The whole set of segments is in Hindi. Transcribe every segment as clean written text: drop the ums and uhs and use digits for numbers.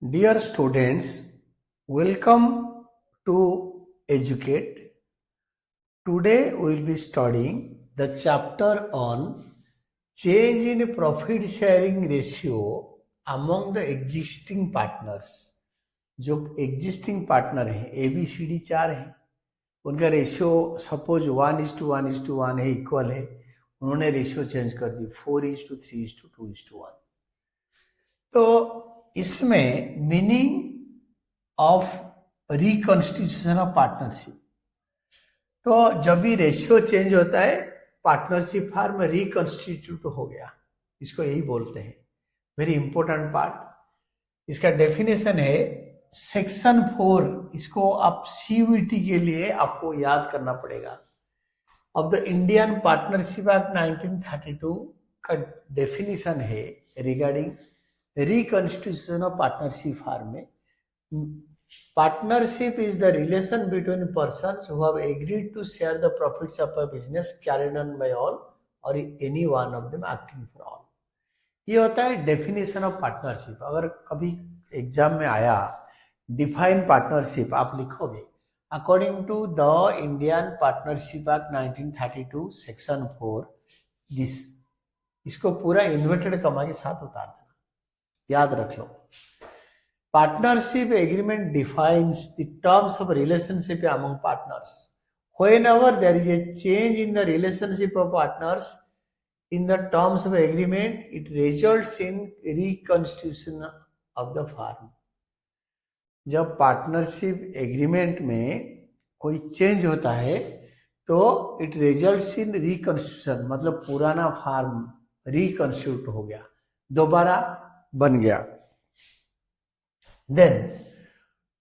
Dear students, welcome to Educate. Today we will be studying the chapter on change in profit sharing ratio among the existing partners. जो existing partner है ABCD 4 है, उनका रेशियो सपोज 1:1:1 है, इक्वल है. उन्होंने रेशियो चेंज कर दी 4:3:2:1. तो इसमें meaning of reconstitution of partnership, तो जब भी रेशियो चेंज होता है पार्टनरशिप फार्म रिकॉन्स्टिट्यूट हो गया, इसको यही बोलते हैं. Very important part. इसका डेफिनेशन है सेक्शन 4. इसको आप सीयूईटी के लिए आपको याद करना पड़ेगा. अब द इंडियन पार्टनरशिप एक्ट 1932 का डेफिनेशन है regarding reconstitution of partnership firm में. Partnership is the relation between persons who have agreed to share the profits of a business carried on by all और any one of them acting for all. ये होता है डेफिनेशन ऑफ पार्टनरशिप. अगर कभी एग्जाम में आया डिफाइन पार्टनरशिप, आप लिखोगे according to the Indian Partnership Act 1932 section 4 this. इसको पूरा इन्वर्टेड कमा के साथ उतार देना, याद रख लो. Partnership agreement defines the terms of relationship among partners. Whenever there is a change in the relationship of partners in the terms of agreement, it results in reconstitution of the firm. जब पार्टनरशिप एग्रीमेंट में कोई चेंज होता है तो इट रिजल्ट्स इन रिकॉन्स्टिट्यूशन, मतलब पुराना फार्म रिकॉन्स्टिट्यूट हो गया, दोबारा बन गया. Then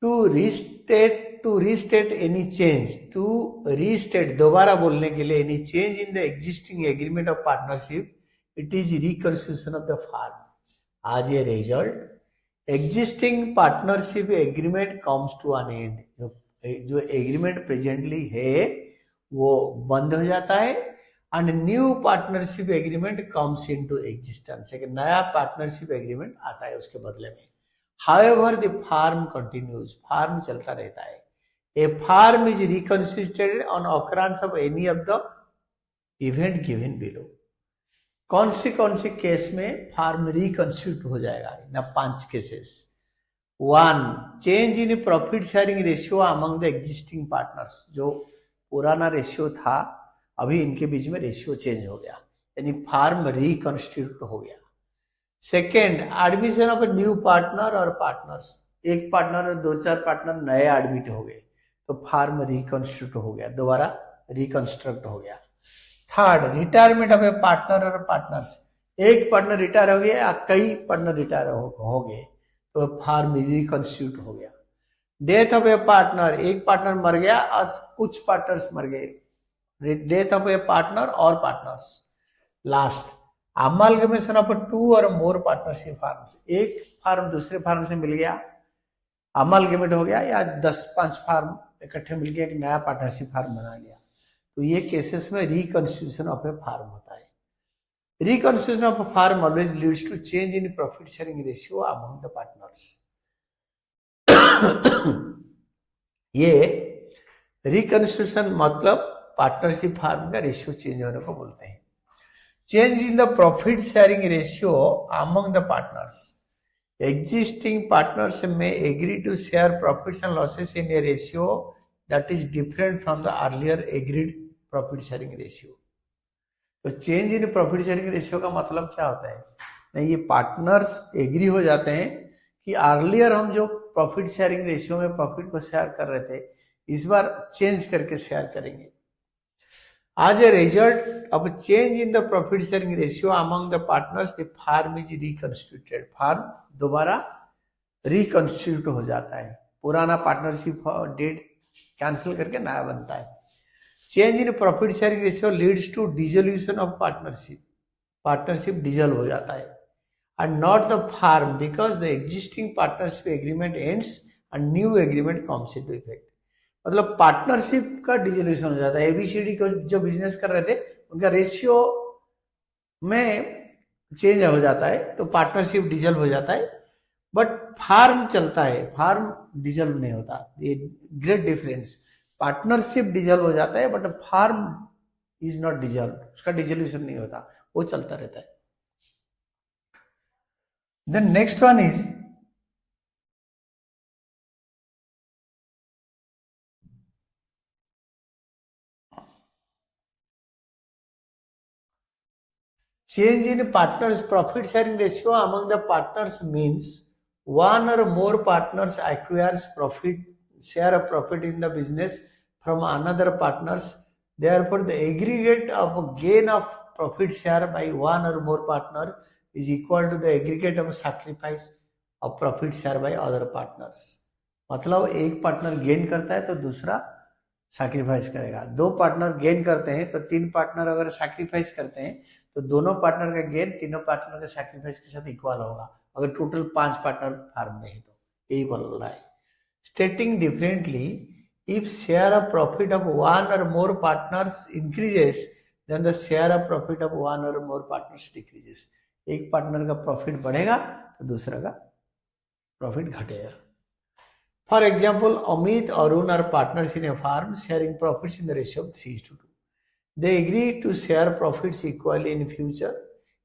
to restate any change, to restate दोबारा बोलने के लिए any change in the existing agreement of partnership, it is reconstitution of the firm. As a result existing partnership agreement comes to an end. जो एग्रीमेंट प्रेजेंटली है वो बंद हो जाता है and new partnership agreement comes into existence. एक नया पार्टनरशिप एग्रीमेंट आता है उसके बदले में. However the firm continues, firm चलता रहता है. A firm is reconstituted on occurrence of any of the event given below. कौन से केस में फार्म रिकॉन्स्टिट्यूट हो जाएगा? ना 5 cases. 1, change in profit sharing ratio among the existing partners. जो पुराना रेशियो था अभी इनके बीच में रेशियो चेंज हो गया, यानी फार्म रिकॉन्स्टिट्यूट हो गया. Second, admission of new partner और पार्टनर्स. एक पार्टनर और 2-4 पार्टनर नए एडमिट हो गए तो फार्म रिकॉन्स्टिट्यूट हो गया, दोबारा रिकॉन्स्ट्रक्ट हो गया. Third, retirement of A partner और पार्टनर्स. एक पार्टनर रिटायर हो गया या कई पार्टनर रिटायर हो गए तो फार्म रिकॉन्स्टिट्यूट हो गया. डेथ ऑफ ए पार्टनर, एक पार्टनर मर गया और कुछ पार्टनर्स मर गए, डेथ ऑफ ए पार्टनर और पार्टनर्स. लास्ट, अमालगमेशन ऑफ 2 और मोर पार्टनरशिप फार्म्स. एक फार्म दूसरे फार्म से मिल गया, अमालगमेट हो गया, या 10-5 फार्म इकट्ठे मिलकर एक नया पार्टनरशिप फार्म बना लिया, तो ये केसेस में रिकॉन्स्टिट्यूशन ऑफ ए फार्म होता है. Reconstitution of a firm always leads to change in profit sharing ratio among the partners. ये रिकॉन्स्टिट्यूशन मतलब पार्टनरशिप फार्म का रेशियो चेंज होने को बोलते हैं. Change in the profit sharing ratio among the partners. Existing partners में agree to share profits and losses in a ratio that is different from the earlier agreed profit sharing ratio. तो change in profit sharing ratio का मतलब क्या होता है? नहीं, ये पार्टनर्स एग्री हो जाते हैं कि अर्लियर हम जो प्रॉफिट शेयरिंग रेशियो में प्रॉफिट को शेयर कर रहे थे इस बार चेंज करके शेयर करेंगे. As a result of change in the profit sharing ratio among the partners the firm is reconstituted. Firm दोबारा रिकॉन्स्टिट्यूट हो जाता है, पुराना पार्टनरशिप डेट कैंसिल करके नया बनता है. Change in profit sharing ratio leads to dissolution of partnership. Partnership dissolve हो जाता है and not the firm because the existing partnership agreement ends and new agreement comes into effect. मतलब पार्टनरशिप का डिसोल्यूशन हो जाता है. एबीसीडी को जो बिजनेस कर रहे थे उनका रेशियो में चेंज हो जाता है तो पार्टनरशिप डिसॉल्व हो जाता है. बट फार्म चलता है, फार्म डिजल्व नहीं होता, ये ग्रेट डिफरेंस। पार्टनरशिप डिजल्व हो जाता है but firm is not dissolve, उसका डिजोल्यूशन नहीं होता, वो चलता रहता है। Then next one is change in partners profit sharing ratio among the partners means one or more partners acquires profit, share of profit in the business from another partners. Therefore, the aggregate of gain of profit share by one or more partner is equal to the aggregate of sacrifice of profit share by other partners. मतलब एक पार्टनर गेन करता है तो दूसरा सैक्रिफाइस करेगा, दो पार्टनर गेन करते हैं तो तीन पार्टनर अगर सैक्रिफाइस करते हैं तो दोनों पार्टनर का गेन तीनों पार्टनर के सैक्रिफाइस के साथ इक्वल होगा, अगर टोटल 5 पार्टनर फार्म में है तो यही बोल रहा है। Stating differently, if share of profit of one और more partners increases then the share of profit of one और मोर पार्टनर्स डिक्रीजेस। एक पार्टनर का प्रॉफिट बढ़ेगा तो दूसरा का प्रॉफिट घटेगा। For example, Amit, Arun are partners in a farm sharing profits in the ratio of 3:2. They agree to share profits equally in future.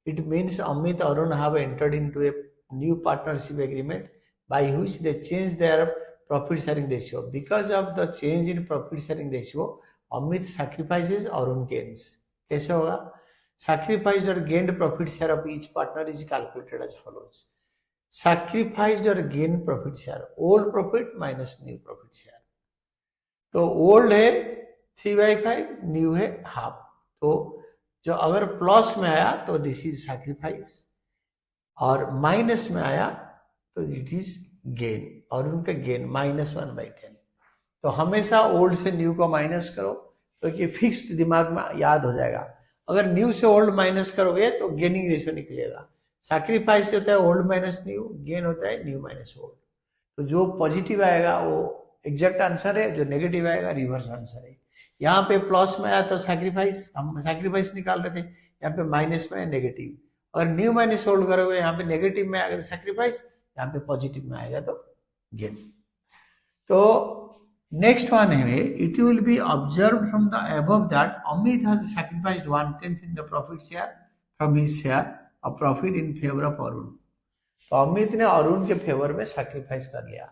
It means Amit, Arun have entered into a new partnership agreement by which they change their profit sharing ratio. Because of the change in profit sharing ratio, Amit sacrifices, Arun gains. कैसे होगा? Sacrificed or gained profit share of each partner is calculated as follows. Sacrificed or gained profit share, old profit minus new profit share. तो ओल्ड है 3/5, न्यू है हाफ, तो जो अगर प्लस में आया तो दिस इज सैक्रिफाइस और माइनस में आया तो इट इज गेन, और उनका गेन -1/10। तो हमेशा ओल्ड से न्यू को माइनस करो तो ये फिक्स्ड दिमाग में याद हो जाएगा। अगर न्यू से ओल्ड माइनस करोगे तो गेनिंग रेशियो निकलेगा। सैक्रिफाइस होता है ओल्ड माइनस न्यू, गेन होता है न्यू माइनस ओल्ड। तो जो पॉजिटिव आएगा वो एग्जैक्ट आंसर है, जो नेगेटिव आएगा रिवर्स आंसर है। यहाँ पे प्लस में आया तो सैक्रिफाइस, हम सैक्रिफाइस निकाल रहे थे, यहाँ पे माइनस में है नेगेटिव। अगर न्यू माइनस ओल्ड करोगे यहाँ पे नेगेटिव में आएगा तो सैक्रिफाइस, यहाँ पे पॉजिटिव में आएगा तो गेन। तो नेक्स्ट वन है, it will B observe from the above that Amit has sacrificed 1/10 in the profit share from his share of profit in favour of Arun. तो अमित ने अरुण के फेवर में सैक्रिफाइस कर लिया।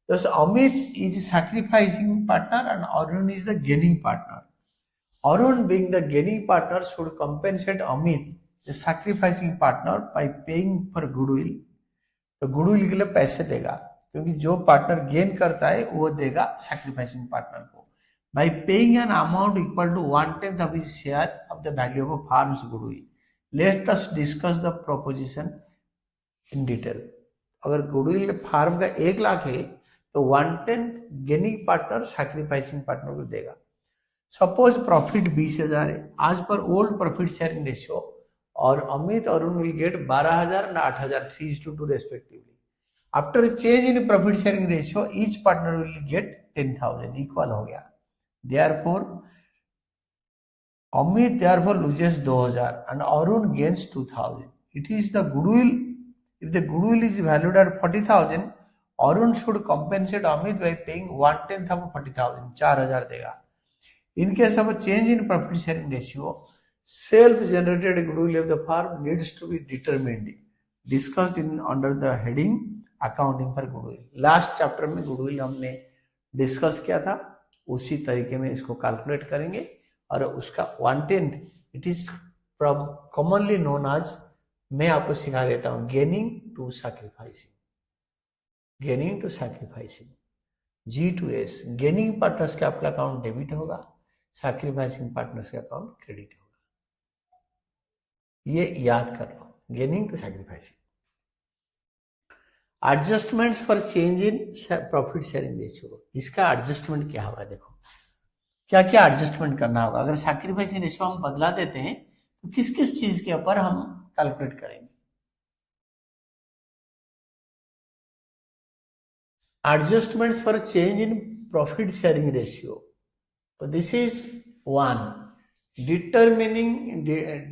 तो Amit is sacrificing partner and Arun is the gaining partner. Arun being the gaining partner should compensate Amit the sacrificing partner by paying for goodwill. तो गुडविल के लिए पैसे देगा, क्योंकि जो पार्टनर गेन करता है वो देगा सैक्रिफाइसिंग पार्टनर को by paying an amount equal to 1/10 of his share of the value of a firm's goodwill. Let us discuss the proposition in detail. अगर गुडविल फार्म का 1 लाख है तो 1/10 गेनिंग पार्टनर सैक्रिफाइसिंग पार्टनर को देगा। सपोज प्रॉफिट 20,000 है आज पर ओल्ड प्रॉफिट शेयरिंग रेशियो, और अमित और Arun will get 12,000 and 8,000 3:2 respectively. After a change in profit sharing ratio, each partner will get 10,000, equal हो गया। Therefore, Amit therefore loses 2,000 and Arun gains 2,000. It is the goodwill. If the goodwill is valued at 40,000, Arun should compensate Amit by paying 1/10 of 40,000, 4,000 देगा। In case of a change in profit sharing ratio, self-generated goodwill of the firm needs to be determined, discussed in under the heading accounting for goodwill. Last chapter में गुडविल हमने डिस्कस किया था, उसी तरीके में इसको कैलकुलेट करेंगे और उसका 1/10 it is commonly known as, मैं आपको सिखा देता हूं, gaining to sacrificing. Gaining to sacrificing G2S, gaining partners का आपका अकाउंट डेबिट होगा, सैक्रिफाइसिंग पार्टनर्स का अकाउंट क्रेडिट होगा। ये याद कर लो, gaining to sacrificing. Adjustments for change in profit sharing ratio, इसका एडजस्टमेंट क्या होगा, देखो क्या क्या एडजस्टमेंट करना होगा। अगर सैक्रिफाइसिंग रेशियो हम बदला देते हैं तो किस किस चीज के ऊपर हम कैलकुलेट करेंगे। Adjustments for change in profit sharing ratio, तो this is 1,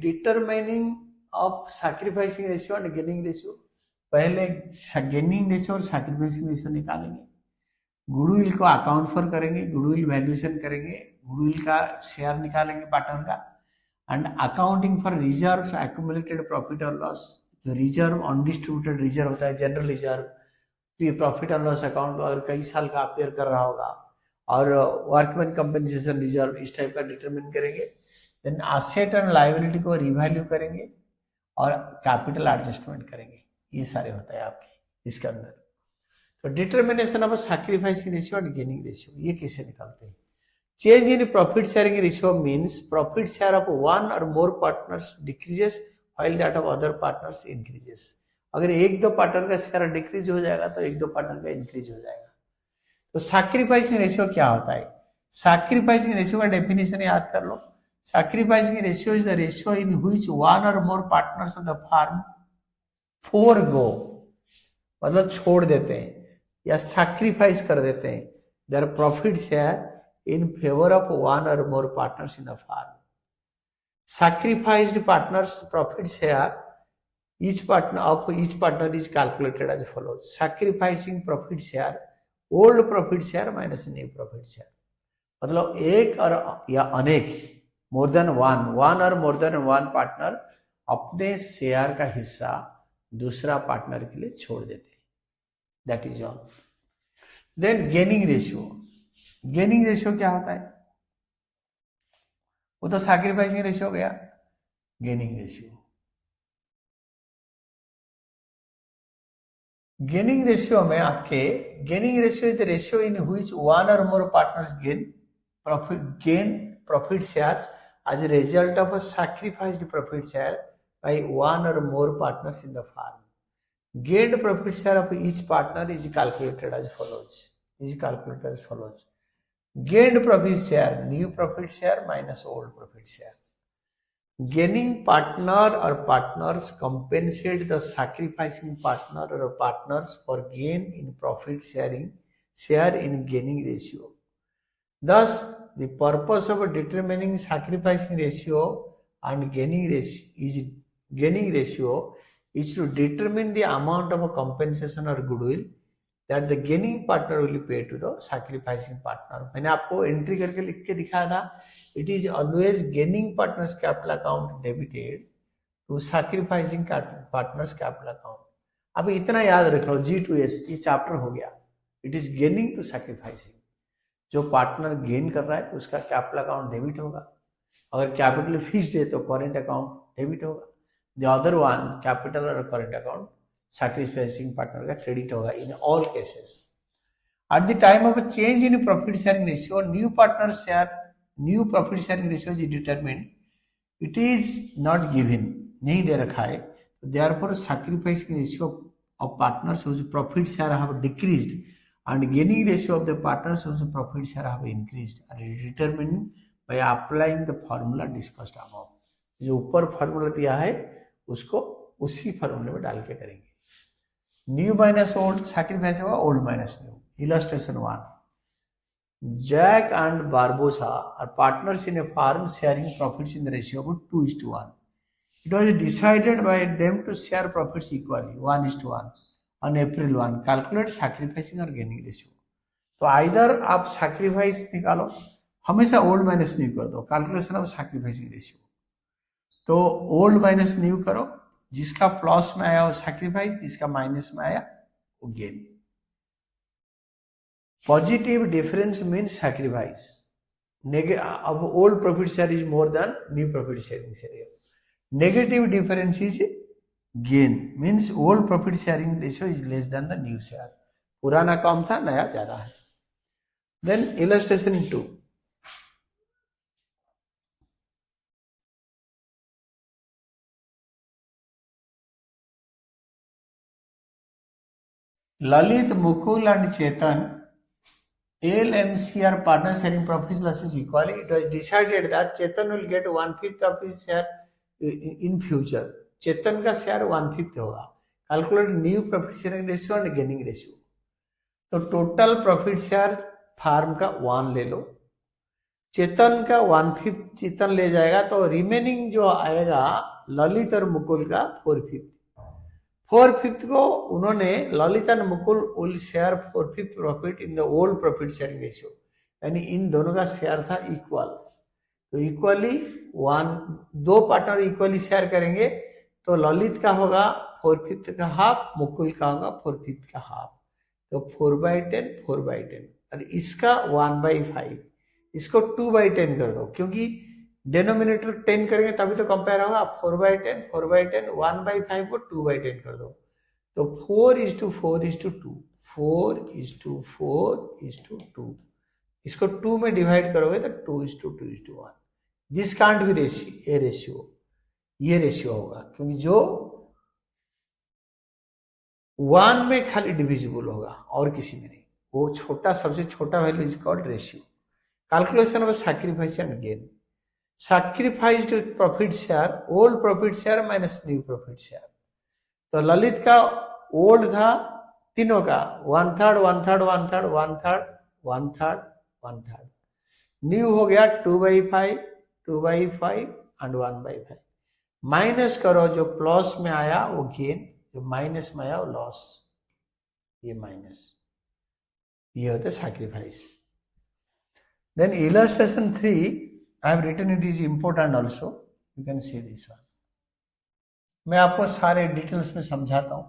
determining of sacrificing ratio and gaining ratio. पहले गेनिंग रेशियो और सैक्रिफाइसिंग रेशियो निकालेंगे, गुडविल को अकाउंट फॉर करेंगे, गुडविल वैल्यूएशन करेंगे, गुडविल का शेयर निकालेंगे पार्टनर का, and accounting for reserves accumulated profit और लॉस। जो रिजर्व अनडिस्ट्रीब्यूटेड रिजर्व होता है, जनरल रिजर्व, ये प्रॉफिट और लॉस अकाउंट अगर कई साल का अपेयर कर रहा होगा, और वर्कमैन कंपनसेशन रिजर्व इस टाइप का डिटरमिन करेंगे। देन एसेट एंड लायबिलिटी को रिवैल्यू करेंगे और कैपिटल एडजस्टमेंट करेंगे। ये सारे होता है आपके इसके अंदर। तो determination of sacrificing ratio and gaining ratio ये कैसे निकालते हैं? Change in profit sharing ratio means profit share of one और more partners decreases while that of other partners increases. अगर एक दो पार्टनर का शेयर डिक्रीज हो जाएगा तो एक दो पार्टनर का इंक्रीज हो जाएगा। तो सैक्रिफाइसिंग रेशियो क्या होता है? सैक्रिफाइसिंग रेशियो का डेफिनेशन याद कर लो। Sacrificing ratio is the ratio in which one और more partners of the firm forgo, मतलब छोड़ देते हैं या सैक्रिफाइस कर देते हैं their profit share in favour of one और more partners in the firm. Sacrificed partners profit share each partner is calculated as follows: sacrificing profit share, old profit share minus new profit share। मतलब एक और या अनेक, मोर देन वन और मोर देन वन पार्टनर अपने शेयर का हिस्सा दूसरा पार्टनर के लिए छोड़ देते हैं। That is all. Then gaining ratio. Gaining ratio क्या होता है? वो तो सैक्रिफाइसिंग रेशियो हो गया। गेनिंग रेशियो, गेनिंग रेशियो में आपके gaining ratio is the ratio in which one और more partners gain profit share as a result of a sacrificed profit share by one or more partners in the firm. Gained profit share of each partner is calculated as follows. Gained profit share, new profit share minus old profit share. Gaining partner or partners compensate the sacrificing partner or partners for gain in profit sharing share in gaining ratio. Thus, the purpose of determining sacrificing ratio and gaining ratio is to determine the amount of a compensation or goodwill that the gaining partner will pay to the sacrificing partner। मैंने आपको एंट्री करके लिख के दिखाया था, it is always gaining partners capital account debited to sacrificing partners capital account। अब इतना याद रख लो, G2S ये चैप्टर हो गया। it is gaining to sacrificing। जो पार्टनर गेन कर रहा है उसका कैपिटल अकाउंट डेबिट होगा, अगर कैपिटल फिक्स्ड है तो करेंट अकाउंट डेबिट होगा। द अदर वन कैपिटल और करेंट अकाउंट सैक्रिफाइसिंग पार्टनर का क्रेडिट होगा in all cases. Eight the time of change in profit sharing ratio, new profit sharing ratio is determined, it is not given, नहीं दे रखा है, therefore sacrificing ratio of partners which profit share have decreased and gaining ratio of the partners whose profit share have increased are determined by applying the formula discussed above। जो ऊपर फॉर्मूला दिया है उसको उसी फॉर्मूले में डाल के करेंगे। न्यू माइनस ओल्ड सैक्रिफाइस होगा, old minus new. Illustration 1, Jack and Barbosa are partners in a firm sharing profits in the ratio of 2:1। It was decided by them to share profits equally 1:1 on April 1। Calculate sacrificing और गेनिंग रेशियो। तो आइदर आप सैक्रिफाइस निकालो, हमेशा ओल्ड माइनस न्यू कर दो, कैलकुलेशन ऑफ सैक्रिफाइसिंग रेशियो। तो ओल्ड माइनस न्यू करो, जिसका प्लस में आया वो सैक्रिफाइस, जिसका माइनस में आया वो gain. Positive difference means sacrifice. अब old profit share is more than new profit sharing share. Negative difference is gain, means old profit sharing ratio is less than the new share. पुराना कम था, नया ज्यादा है। Then illustration 2, Lalit, Mukul and Chetan LMC are partner sharing profits losses equally. It was decided that Chetan will get 1/5 of his share in future। चेतन का शेयर 1/5 होगा। Calculate new profit sharing ratio and gaining ratio. तो टोटल प्रॉफिट शेयर फार्म का 1 ले लो, चेतन का 1/5 चेतन ले जाएगा, तो रिमेनिंग जो आएगा ललित और मुकुल का 4/5। 4/5 को उन्होंने Lalit and Mukul will share 4/5 profit in the old profit sharing ratio, यानी इन दोनों का शेयर था इक्वल, तो इक्वली दो पार्टनर इक्वली शेयर करेंगे, तो ललित का होगा 4/5 का हाफ, मुकुल का होगा 4/5 का हाफ, तो 4/10 4/10, और इसका 1/5, इसको 2/10 कर दो, क्योंकि डिनोमिनेटर 10 करेंगे तभी तो कंपेयर होगा। 4/10 4/10 1/5 को 2/10 कर दो, तो 4:4:2, 4:4:2, इसको 2 में डिवाइड करोगे तो 2:2:1। दिस कांट बी रेशियो, ये रेशियो होगा, क्योंकि जो 1 में खाली डिविजिबल होगा और किसी में नहीं, वो छोटा, सबसे छोटा value is called ratio. Calculation of sacrifice and gain, sacrificed profit share, old profit share minus new profit share. तो ललित का ओल्ड था तीनों का 1/3 1/3 1/3 1/3 1/3 1/3, न्यू हो गया 2/5 2/5 एंड 1/5। माइनस करो, जो प्लस में आया वो गेन, जो माइनस में आया वो लॉस, ये माइनस, ये होता है sacrifice. Then illustration 3 I have written it is important also, you can see this one। मैं आपको सारे डिटेल्स में समझाता हूं।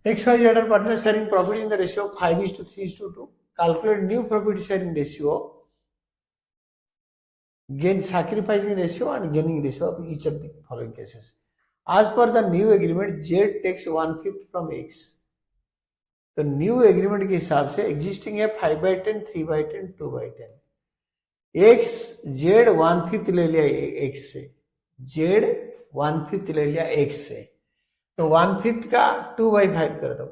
XYZ partner sharing profit in the ratio of 5:3:2, calculate new profit sharing ratio, gain sacrificing ratio and gaining ratio of each of the following cases. As per the new agreement, Z takes 1/5 from X, तो न्यू एग्रीमेंट के हिसाब से एग्जिस्टिंग है 5/10 3/10 2/10, एक्स जेड 1/5 ले लिया एक्स से, जेड 1/5 ले लिया एक्स से, तो 1/5 का 2/5 कर दो,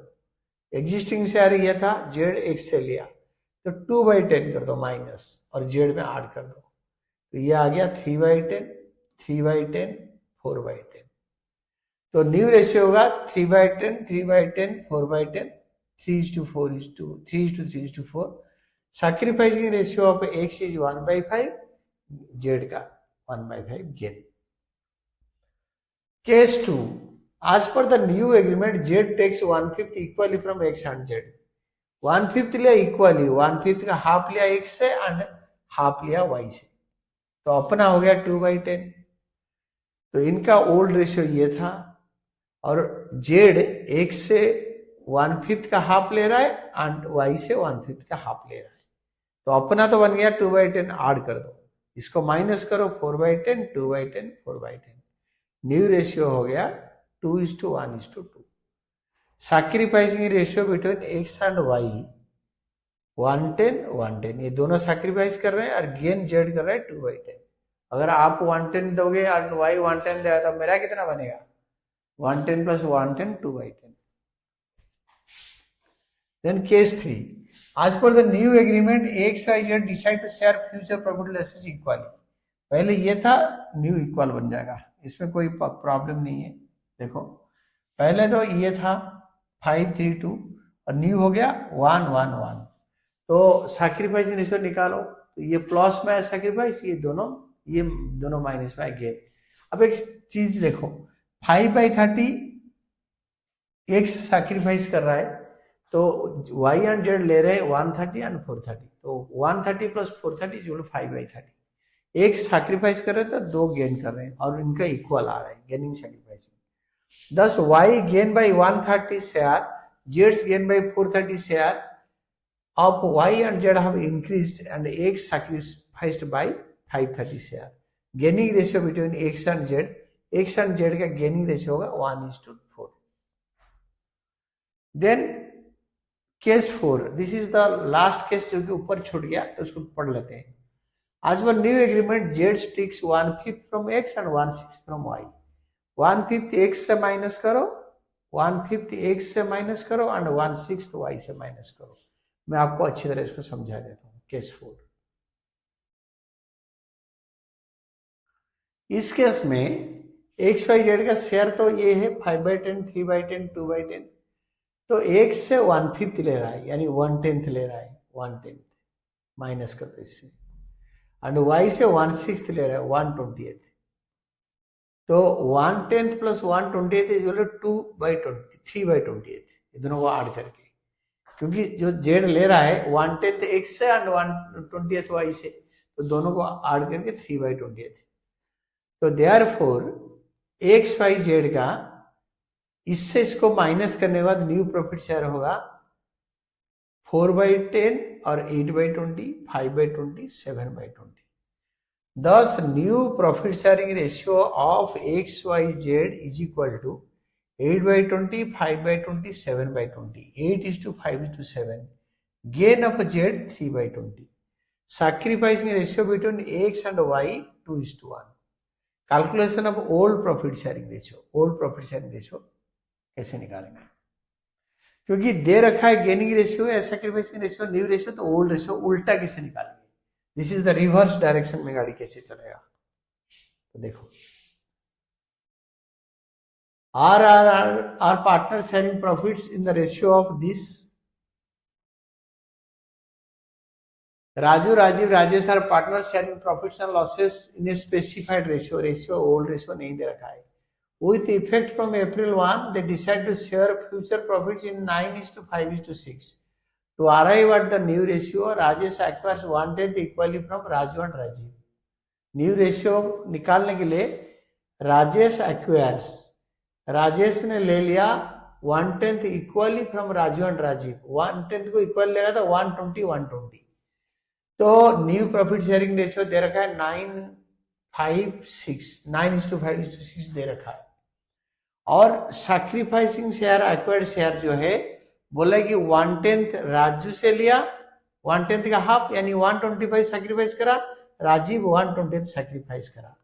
एग्जिस्टिंग से आ रही था, जेड एक्स से लिया, तो 2/10 कर दो माइनस, और जेड में ऐड कर दो, तो ये आ गया 3/10 3/10 4/10। तो न्यू रेशियो होगा 3/10 3/10 4/10, 3:4 sacrificing ratio of x is 1/5, Z का 1/5 gain. Case 2, as per the new agreement, Z takes 1/5 equally from X and Z, 1/5 लिया इक्वली, 1/5 का हाफ लिया एक्स से एंड हाफ लिया वाई से, तो अपना हो गया 2/10। तो इनका ओल्ड रेशियो ये था, और जेड एक्स से 1/5 का हाफ ले रहा है एंड वाई से 1/5 का हाफ ले रहा है, तो अपना तो बन गया 2/10, ऐड कर दो, इसको माइनस करो 4/10 2/10 4/10, न्यू रेशियो हो गया 2:1:2। Sacrificing ratio between X and Y 110 110, ये दोनों सैक्रिफाइस कर रहे हैं और गेन जेड कर रहे हैं 2/10। अगर आप 110 दोगे और वाई 110 देगा तो मेरा कितना बनेगा, 110 + 110 2/10। Then case 3, as per the new agreement, X, Y, Z decide to share future profit losses equally। पहले ये था, न्यू इक्वल बन जाएगा, इसमें कोई प्रॉब्लम नहीं है। देखो पहले तो ये था 5:3:2 और न्यू हो गया 1:1:1, तो सैक्रिफाइसिंग रेशियो निकालो, तो ये प्लस में है सैक्रिफाइस, ये दोनों माइनस में है गेन। अब एक चीज देखो, 5/30 एक्स सैक्रिफाइस कर रहा है, तो y एंड जेड ले रहे हैं 130 एंड 430, तो 130 + 430 = 5/30। एक सैक्रिफाइस कर रहे हैं तो दो गेन कर रहे हैं, और इनका इक्वल आ रहा है, gaining sacrificing. thus y gain by 130 share, z gain by 430 share of y and z have increased and x sacrificed by 530 share। Gaining ratio between x and z का गेनिंग रेशियो होगा 1:4। Then case 4, this is the last case जो कि ऊपर छूट गया, तो उसको पढ़ लेते हैं। आज पर new agreement, Z takes 1/5 from X and 1/6 from Y. 1/5 X से माइनस करो, 1/5 एक्स से माइनस करो एंड 1/6 वाई से माइनस करो। मैं आपको अच्छी तरह इसको समझा देता हूँ। केस 4, इस केस में एक्स वाई जेड का शेयर तो ये है 5/10 3/10 2/10, तो x से 1/5 ले रहा है, यानी 1/10 ले रहा है, 1/10 माइनस कर दो इससे, एंड y से 1/6 ले रहा है, 1/20। तो 1/10 प्लस 1/20 इज इक्वल टू 2/20, 3/20, ये दोनों को ऐड करके, क्योंकि जो जेड ले रहा है 1/10 एक्स से एंड 1/20 वाई से, तो दोनों को ऐड करके 3/20। तो देयरफॉर एक्स वाई जेड का इससे इसको माइनस करने के बाद न्यू प्रॉफिट शेयर होगा 4/10 और 8/20, 5/20, 7/20। Thus, new profit sharing ratio of XYZ is equal to 8/20, 5/20, 7/20, 8:5:7. Gain of Z 3/20. Sacrificing ratio between X and Y 2:1. Calculation of old profit sharing ratio. Old profit sharing ratio कैसे निकालेंगे? क्योंकि दे रखा है गेनिंग रेशियो या सैक्रिफाइसिंग रेशियो, न्यू रेशियो, तो ओल्ड रेशियो उल्टा कैसे निकालेंगे? This is the reverse direction में गाड़ी कैसे चलेगा? तो देखो, are partner sharing profits in the ratio of this Raju, Rajiv, Rajesh are partner sharing profits and losses in a specified ratio, ratio old ratio नहीं दे रखा है। With effect from April 1, they decide to share future profits in 9:5:6. To arrive at the new ratio, Rajesh acquires 1/10 equally from Raju and Rajiv. New ratio निकालने के लिए राजेश acquires, राजेश ने ले लिया 1/10 equally from Raju and Rajiv. 1/10 को इक्वल लेगा तो 120, 120। तो न्यू प्रॉफिट शेयरिंग रेशियो दे रखा है 9:5:6 दे रखा है। और सैक्रिफाइसिंग शेयर, एक्वायर्ड शेयर जो है बोला कि 1/10 राजू से लिया, 1/10 का हाफ यानी 125 सैक्रिफाइस करा, राजीव 120 सैक्रिफाइस करा।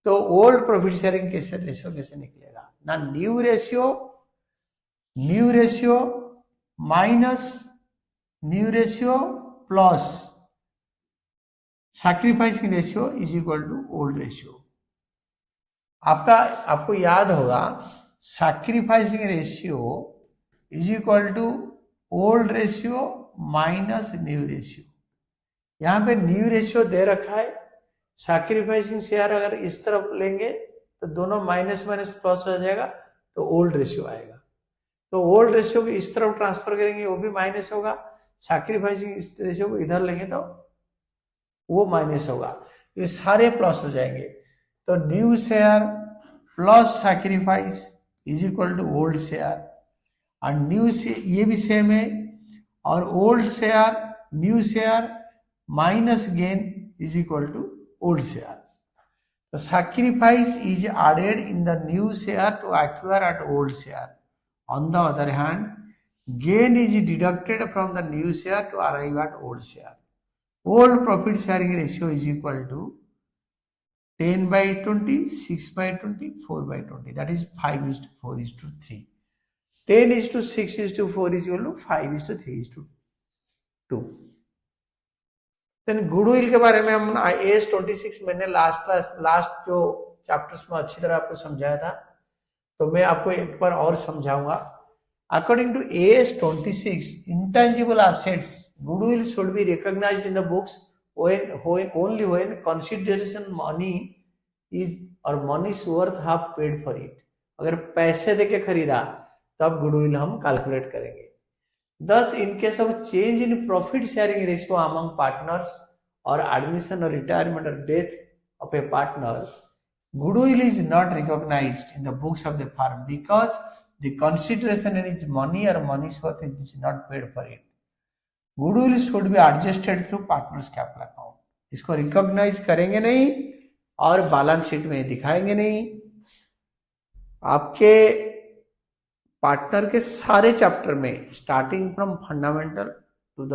तो ओल्ड प्रॉफिट शेयरिंग कैसे रेशियो कैसे निकलेगा ना? New ratio minus new ratio plus sacrificing ratio is equal to old ratio. आपको याद होगा sacrificing ratio is equal to old ratio minus new ratio. यहां पे न्यू रेशियो दे रखा है, सैक्रिफाइसिंग शेयर अगर इस तरफ लेंगे तो दोनों माइनस माइनस प्लस हो जाएगा, तो ओल्ड रेशियो आएगा। तो ओल्ड रेशियो को इस तरफ ट्रांसफर करेंगे वो भी माइनस होगा, सैक्रिफाइसिंग रेशियो को इधर लेंगे तो वो माइनस होगा, ये सारे प्लस हो जाएंगे। तो new share plus sacrifice is equal to old share, और न्यू से ये भी सेम है, और old share new share minus gain is equal to old share. तो sacrifice is added in the new share to acquire at old share. On the other hand gain is deducted from the new share to arrive at old share. Old profit sharing ratio is equal to 10/20, 6/20, 4/20. That is 5:4:3. 10:6:4 is equal to 5:3:2. Then goodwill के बारे में हम AS26 मैंने लास्ट जो चैप्टर्स में अच्छी तरह आपको समझाया था, तो मैं आपको एक बार और समझाऊंगा। According to AS26, intangible assets goodwill should be recognized in the books only when consideration money is or money's worth have paid for it. अगर पैसे देके खरीदा तब गुडविल हम कैलकुलेट करेंगे। Thus, in case of change in profit sharing ratio among partners or admission or retirement or death of a partner, goodwill is not recognized in the books of the firm because the consideration is money or money's worth is not paid for it. Goodwill should be adjusted through partners capital account. इसको रिकॉग्नाइज करेंगे नहीं और बैलेंस शीट में दिखाएंगे नहीं। आपके पार्टनर के सारे चैप्टर में starting from fundamental to the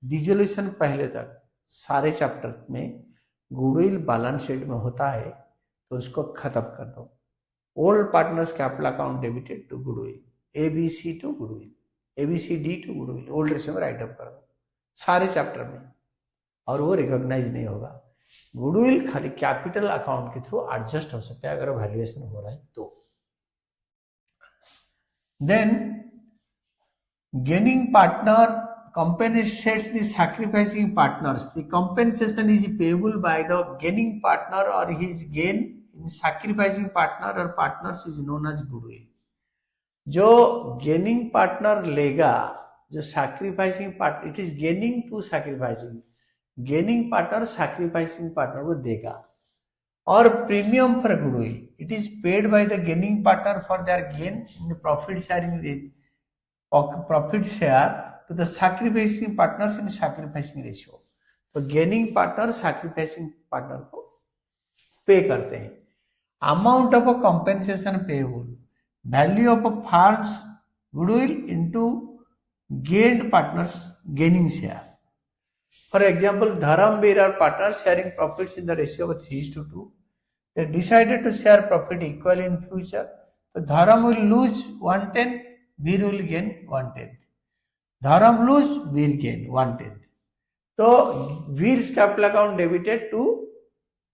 dissolution पहले तक सारे चैप्टर में गुडविल बैलेंस शीट में होता है, तो उसको खत्म कर दो। Old partners capital account debited to goodwill, ABC to goodwill, ABCD to goodwill, old ratio में राइट अप कर दो सारे चैप्टर में, और वो रिकॉग्नाइज नहीं होगा। गुडविल खाली कैपिटल अकाउंट के थ्रू एडजस्ट हो सकता है अगर वैल्यूएशन हो रहा है तो। Then gaining partner compensates the sacrificing partners. The compensation is payable by the gaining partner or his gain in sacrificing partner और partners is known as goodwill. जो गेनिंग पार्टनर लेगा, जो sacrificing partner, it is gaining to sacrificing, gaining partner sacrificing partner को देगा। और premium for goodwill, it is paid by the gaining partner for their gain in the profit sharing, profit share to the sacrificing partners in sacrificing ratio. तो गेनिंग पार्टनर सैक्रिफाइसिंग पार्टनर को पे करते हैं। Amount of a compensation payable, value of a firm's goodwill into gained partners gaining share. For example, Dharamveer are partners sharing profits in the ratio of 3:2. They decided to share profit equally in future. So Dharam will lose 1/10, Veer will gain 1/10. Dharam lose, Veer gain 1/10. So Veer's capital account debited to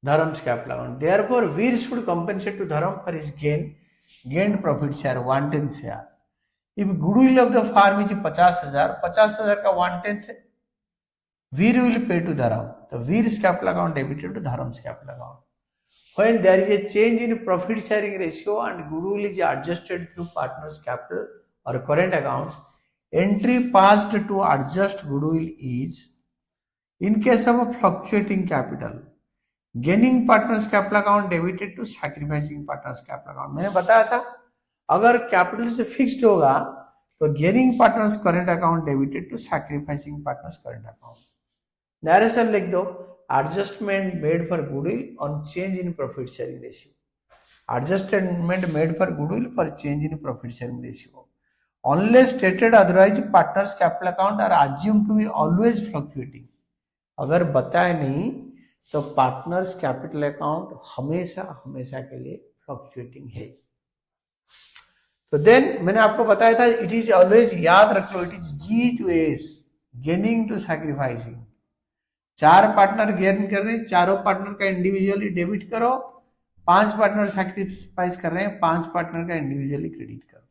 Dharam's capital account. Therefore, Veer should compensate to Dharam for his gained profit share 1/10 share. If goodwill of the farm is 50,000, 50,000 का 1/10 है, Veer will pay to Dharam. The Veer's capital account debited to Dharam's capital account. When there is a change in profit sharing ratio and goodwill is adjusted through partners' capital or current accounts, entry passed to adjust goodwill is, in case of a fluctuating capital, gaining partners' capital account debited to sacrificing partners' capital account. मैंने बताया था अगर कैपिटल से फिक्स्ड होगा तो gaining partners current account debited to sacrificing partners current account. Narration लिख दो, adjustment made for goodwill on change in profit sharing ratio. Adjustment made for goodwill for change in profit sharing ratio. Unless stated otherwise, partners capital account are assumed to be always fluctuating. अगर बताए नहीं तो पार्टनर्स कैपिटल अकाउंट हमेशा हमेशा के लिए फ्लक्चुएटिंग है। तो देन मैंने आपको बताया था इट इज ऑलवेज, याद रख लो, it is G-S, gaining to sacrificing. 4 partner gain कर रहे हैं, चारों पार्टनर का इंडिविजुअली डेबिट करो, 5 पार्टनर सैक्रिफाइस कर रहे हैं, 5 पार्टनर का इंडिविजुअली क्रेडिट करो।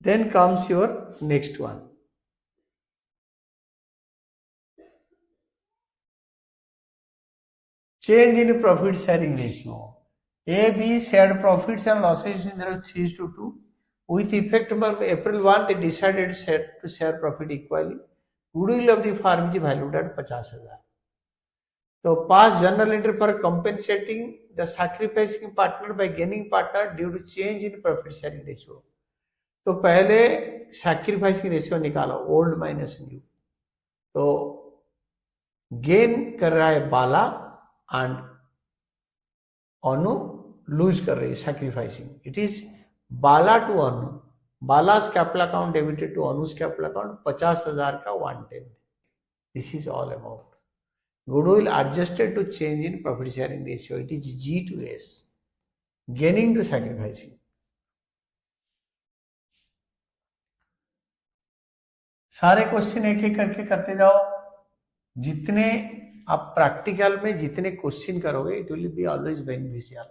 Then comes your next one, change in profit sharing ratio. A, B shared profits and losses in their 3:2. With effect from April 1, they decided to share profit equally. Goodwill of the farm is valued at 50,000. So pass journal entry for compensating the sacrificing partner by gaining partner due to change in profit sharing ratio. तो पहले सैक्रिफाइसिंग रेशियो निकालो, ओल्ड माइनस न्यू। तो गेन कर रहा है बाला एंड अनु लूज कर रही है sacrificing. It is Bala to Anu, बाला's capital account debited to Anu's capital account, 50,000 का 1/10. This is all about. Goodwill adjusted to change in profit sharing ratio. It is G-S, gaining to sacrificing. सारे क्वेश्चन एक एक करके करते जाओ। जितने आप प्रैक्टिकल में जितने क्वेश्चन करोगे it will be always beneficial,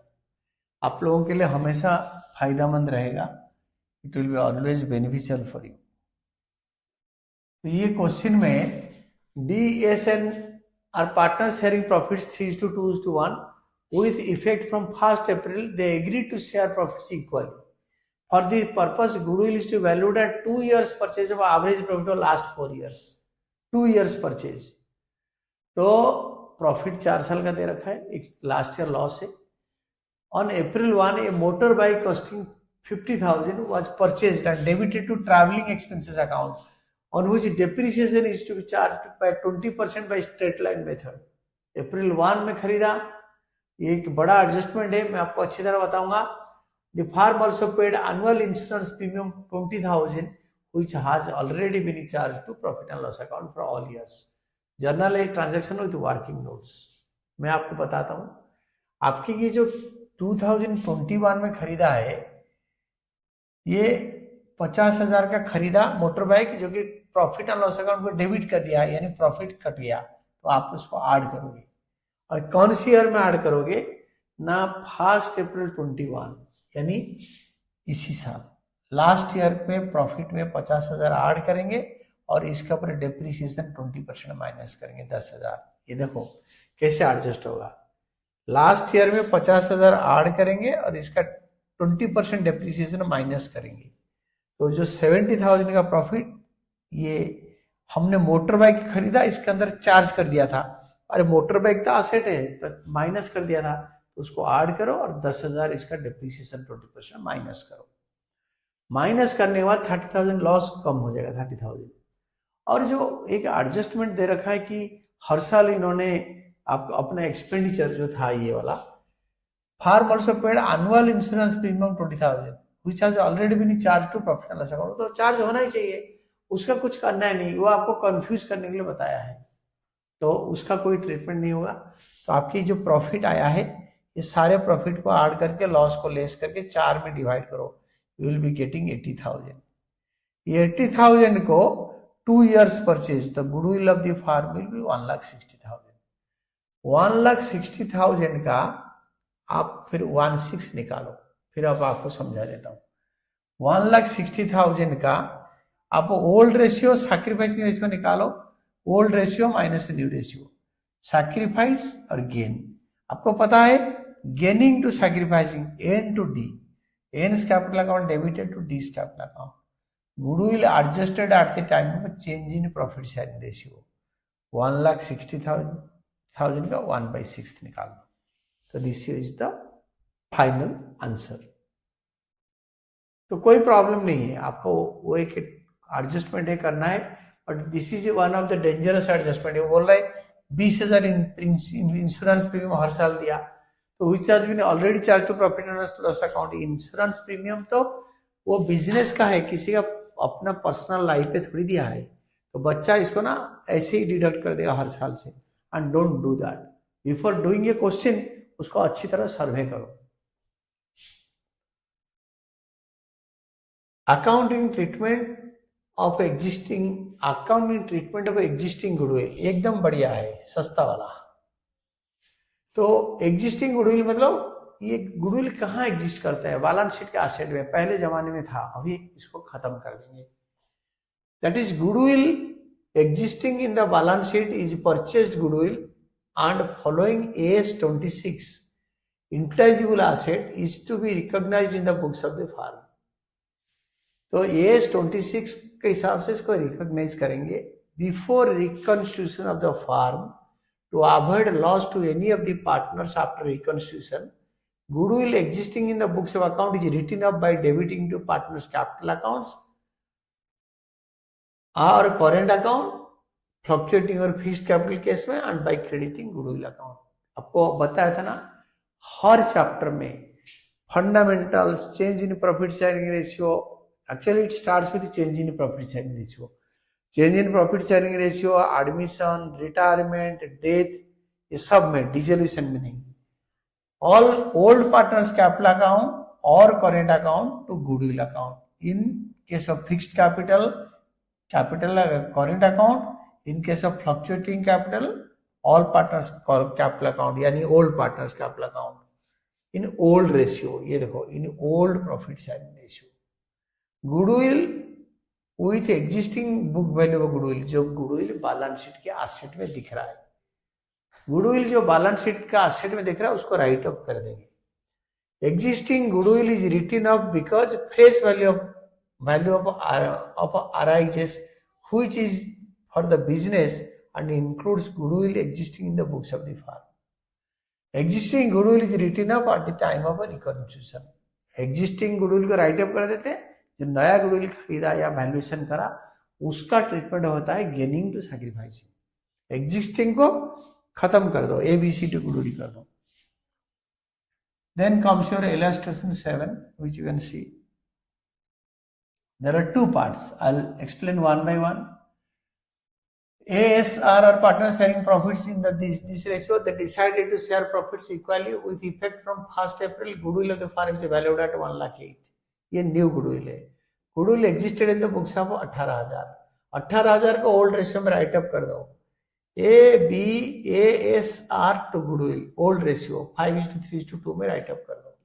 आप लोगों के लिए हमेशा फायदेमंद रहेगा। It will be always beneficial for you. तो ये क्वेश्चन में DSN are partner sharing profits 3:2:1 with effect from 1st April. They agreed to share profits equally. For this purpose, goodwill is to be valued at 2 years purchase of average profit of last 4 years. 2 years purchase. तो प्रॉफिट 4 साल का दे रखा है, लास्ट ईयर लॉस है। On April 1, a motor bike costing 50,000 was purchased and debited to traveling expenses account, on which depreciation is to be charged by 20% by straight line method. April 1 में खरीदा, ये एक बड़ा एडजस्टमेंट है, मैं आपको अच्छी तरह बताऊंगा। The farm also paid annual insurance premium 20,000, which has already been charged to profit and loss account for all years. Journal है ट्रांजैक्शन विद वर्किंग नोट्स। मैं आपको बताता हूं, आपकी ये जो 2021 में खरीदा है, ये 50,000 का खरीदा मोटर बाइक, जो कि प्रॉफिट एंड लॉस अकाउंट को डेबिट कर दिया, यानी प्रॉफिट कट गया, तो आप उसको ऐड करोगे। और कौन सी ईयर में ऐड करोगे ना? 1 अप्रैल 21, यानी इसी साल लास्ट ईयर में प्रॉफिट में 50,000 ऐड करेंगे और इसके ऊपर डेप्रिसिएशन 20% माइनस करेंगे 10,000। ये देखो कैसे एडजस्ट होगा। लास्ट ईयर में 50,000 ऐड करेंगे और इसका 20% डेप्रिसिएशन माइनस करेंगे, तो जो 70,000 का प्रॉफिट, ये हमने मोटर बाइक खरीदा, इसके अंदर चार्ज कर दिया था, अरे मोटर बाइक तो असेट है तो माइनस कर दिया था, तो उसको ऐड करो और 10,000 इसका डेप्रिसिएशन 20% माइनस करो। माइनस करने के बाद 30,000 लॉस कम हो जाएगा, 30,000। और जो एक एडजस्टमेंट दे रखा है कि हर साल इन्होंने आपको अपना एक्सपेंडिचर जो था ये वाला, firm also paid annual insurance premium 20,000 which has already been charge to profit and loss account, तो चार्ज होना ही चाहिए, उसका कुछ करना है नहीं, वो आपको कंफ्यूज करने के लिए बताया है, तो उसका कोई ट्रीटमेंट नहीं होगा। तो आपकी जो प्रॉफिट आया है, ये सारे प्रॉफिट को ऐड करके लॉस को लेस करके 4 में डिवाइड करो, यू विल बी गेटिंग 80,000। ये 80,000 को 2 years purchase, the goodwill of the firm will be 1,60,000। 1,60,000 का आप फिर 16 निकालो, फिर अब आपको समझा देता हूं। 1,60,000 का आप ओल्ड रेशियो सैक्रिफाइसिंग रेशियो निकालो, old ratio minus new ratio, sacrifice और गेन। आपको पता है gaining to sacrificing, N to D, N's capital account debited to D's capital account, goodwill adjusted at the time of change in profit sharing ratio. 1,60,000 का 1/6 निकाल दो, तो this is the final answer. तो कोई प्रॉब्लम नहीं है, आपको वो एक एडजस्टमेंट है करना है, but this is one of the dangerous adjustment. वो बोल रहा है 20,000 इंश्योरेंस प्रीमियम हर साल दिया, तो which has been already charge to profit and loss account. Insurance premium तो वो बिजनेस का है, किसी का अपना पर्सनल लाइफ पे थोड़ी दिया है, तो बच्चा इसको ना ऐसे ही डिडक्ट कर देगा हर साल से, and don't do that. Before doing a question उसको अच्छी तरह सर्वे करो। Accounting treatment of existing goodwill एकदम बढ़िया है, सस्ता वाला। तो एग्जिस्टिंग गुडविल मतलब ये गुडविल कहाँ एग्जिस्ट करता है, बैलेंस शीट के एसेट में, पहले जमाने में था, अभी इसको खत्म कर देंगे। That is goodwill existing in the balance sheet is purchased goodwill and following AS 26 intangible asset is to be recognised in the books of the firm. तो AS 26 के हिसाब से इसको रिकॉग्नाइज करेंगे before reconstitution of the firm to avoid loss to any of the partners after reconstitution. Goodwill existing in the books of account is written up by debiting to partners capital accounts or current account, fluctuating और फिक्स्ड कैपिटल केस में, and by crediting goodwill account. आपको बताया था ना हर चैप्टर में fundamentals, change in profit sharing ratio, actually it starts with change in profit sharing ratio, change in profit sharing ratio, admission, retirement, death, ये सब में, डिसोल्यूशन में नहीं। All old partners capital account or current account to goodwill account. In case of fixed capital, current account. In case of fluctuating capital, all partners capital account, यानी old partners capital account. In old ratio, ये देखो, in old profit sharing ratio. Goodwill with existing book value of goodwill, जो goodwill बैलेंस शीट के एसेट में दिख रहा है, गुडविल जो बैलेंस शीट का एसेट में दिख रहा है उसको राइट ऑफ कर देंगे। Existing goodwill is written off because fresh value of arises which is for the business and includes goodwill existing in the books of the firm. Existing goodwill is written off at the time of reconstitution. Existing goodwill को राइट ऑफ कर देते हैं, जो नया गुडविल खरीदा या वैल्यूएशन करा उसका ट्रीटमेंट होता है गेनिंग टू सैक्रिफाइसिंग। एग्जिस्टिंग को खत्म कर दो, ABCD गुडविल कर दो। Then comes your illustration 7, which you can see. There are two parts. I'll explain one by one. ASR or partners sharing profits in this ratio. They decided to share profits equally with effect from 1st April. Goodwill of the firm is valued at 1,08,000. ये न्यू गुडविल है। Goodwill existed in the books of 18,000। 18,000 को ओल्ड रेशियो में राइट अप कर दो। ABASR to goodwill old ratio 5:3:2 में राइट अप कर दो।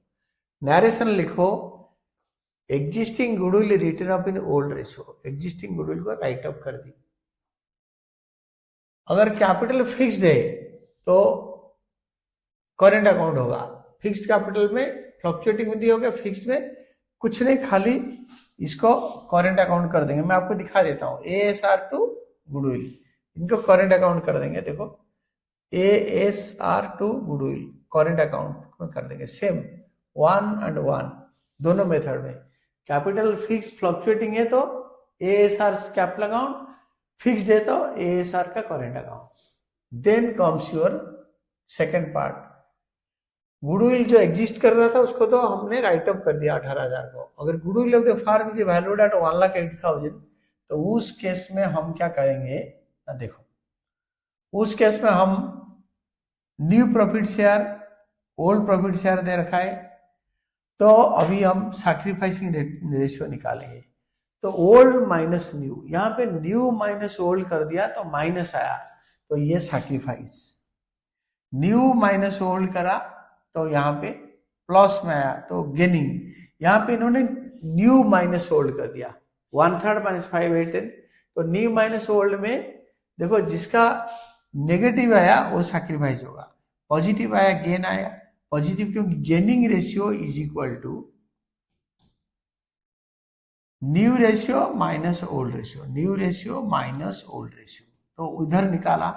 नरेशन लिखो existing goodwill written up in old ratio, existing goodwill को राइट अप कर दी। अगर कैपिटल फिक्स्ड है तो करेंट अकाउंट होगा। फिक्स्ड कैपिटल में फ्लक्चुएटिंग में दिया होगा, फिक्स्ड में कुछ नहीं, खाली इसको करेंट अकाउंट कर देंगे। मैं आपको दिखा देता हूँ, ASR टू गुडविल, इनको करेंट अकाउंट कर देंगे। देखो ASR to goodwill current account में कर देंगे। सेम 1 and 1 दोनों मेथड में। कैपिटल फिक्स फ्लक्चुएटिंग है तो ASR कैपिटल अकाउंट, फिक्स्ड है तो ASR का current account. Then comes your second part, goodwill जो एग्जिस्ट कर रहा था उसको तो हमने राइट अप कर दिया 18,000 को। अगर goodwill of the firm is valued at 1,08,000 तो उस केस में हम क्या करेंगे ना, देखो उस केस में हम new profit share, old profit share दे रखा है, तो अभी हम सैक्रिफाइसिंग रेशियो निकालेंगे। तो ओल्ड माइनस न्यू, यहाँ पे न्यू माइनस ओल्ड कर दिया तो माइनस आया, तो ये सैक्रिफाइस। न्यू माइनस ओल्ड करा तो यहाँ पे प्लस में आया तो गेनिंग। यहाँ पे इन्होंने न्यू माइनस ओल्ड कर दिया, 1/3 -5 8 10। तो न्यू माइनस ओल्ड में देखो जिसका नेगेटिव आया वो सैक्रिफाइस होगा, पॉजिटिव आया गेन आया। पॉजिटिव क्योंकि gaining ratio is equal to new ratio minus old ratio, new ratio minus old ratio. तो उधर निकाला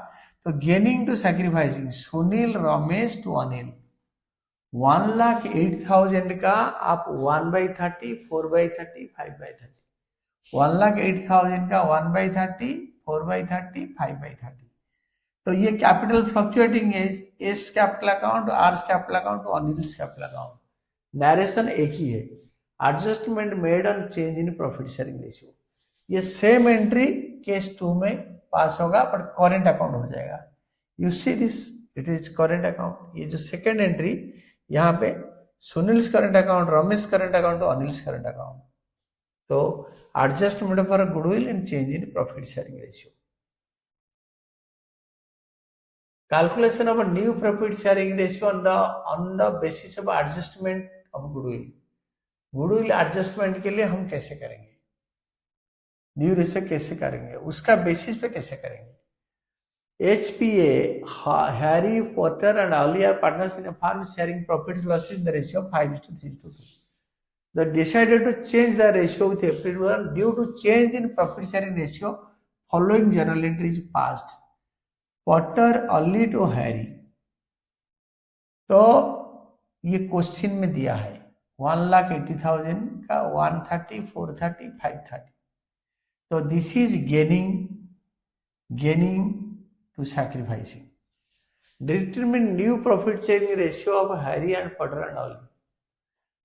तो gaining to sacrificing, Sunil Ramesh to Anil, 1,08,000 का आप 1/30, 4/30, 5/30, 1,08,000 का 1/30, 4/30, 5/30। तो ये कैपिटल फ्लक्चुएटिंग है, S capital account, R capital account, Anil's capital account. Narration एक ही है, adjustment made on change in profit sharing ratio. ये सेम एंट्री केस 2 में पास होगा पर करेंट अकाउंट हो जाएगा। You see this, it is current account. ये जो सेकेंड एंट्री यहाँ पे Sunil's current account, Ramesh current account, Anil's current account. तो adjustment for goodwill and change in profit sharing ratio. Calculation of a new profit sharing ratio on the basis of adjustment of goodwill. Goodwill adjustment के लिए हम कैसे करेंगे, न्यू रेशियो कैसे करेंगे, उसका बेसिस पे कैसे करेंगे। HPA, Harry, Porter and Ali are partners in a firm sharing profits losses in the ratio of 5:3:2. They decided to change the ratio with April 1 due to change in profit sharing ratio. Following journal entry is passed. Porter, Ali to Harry. तो ये क्वेश्चन में दिया है 1,80,000 का 130, 430, 530। तो this is gaining to sacrificing. Determine new profit sharing ratio of Harry and Porter and all.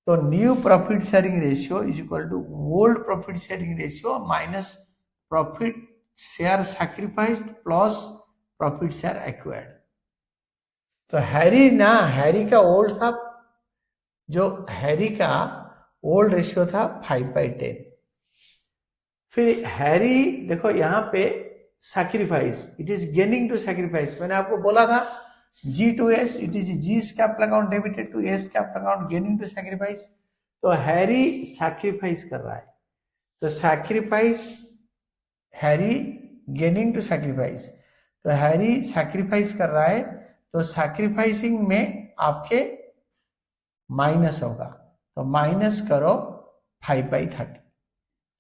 So new profit sharing ratio is equal to old profit sharing ratio minus profit share sacrificed plus profit share acquired. तो हैरी का ओल्ड था, जो हैरी का ओल्ड रेशियो था 5/10। फिर हैरी देखो यहाँ पे sacrifice, it is gaining to sacrifice. मैंने आपको बोला था G to S, it is G's capital account debited to S capital account, gaining to sacrifice. तो हैरी सैक्रिफाइस कर रहा है, तो sacrifice Harry gaining to sacrifice. तो हैरी सैक्रिफाइस कर रहा है, तो सैक्रिफाइसिंग में आपके माइनस होगा, तो माइनस करो 5/30,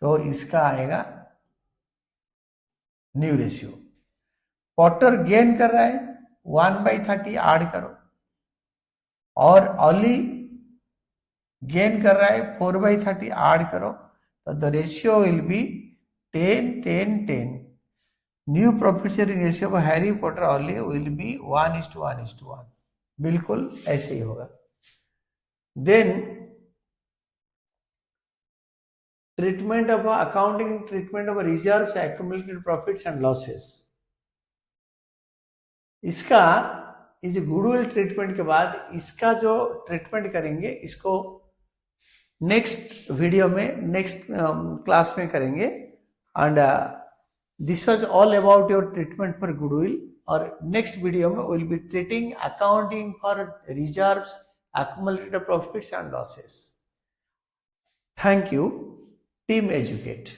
तो इसका आएगा न्यू रेशियो। पॉटर गेन कर रहा है 1/30 ऐड करो, और ऑली गेन कर रहा है 4/30 ऐड करो, तो the ratio will be 10, 10, 10। New profit sharing ratio of Harry, Potter, Ollie will be 1:1:1। बिल्कुल ऐसे ही होगा। Then treatment of accounting, treatment of reserves, accumulated profits and losses. इसका इस गुडविल ट्रीटमेंट के बाद इसका जो ट्रीटमेंट करेंगे, इसको नेक्स्ट वीडियो में, नेक्स्ट क्लास में करेंगे। And this was all about your treatment for goodwill. और नेक्स्ट वीडियो में will be treating accounting for reserves, accumulated profits and losses. Thank you, team educate.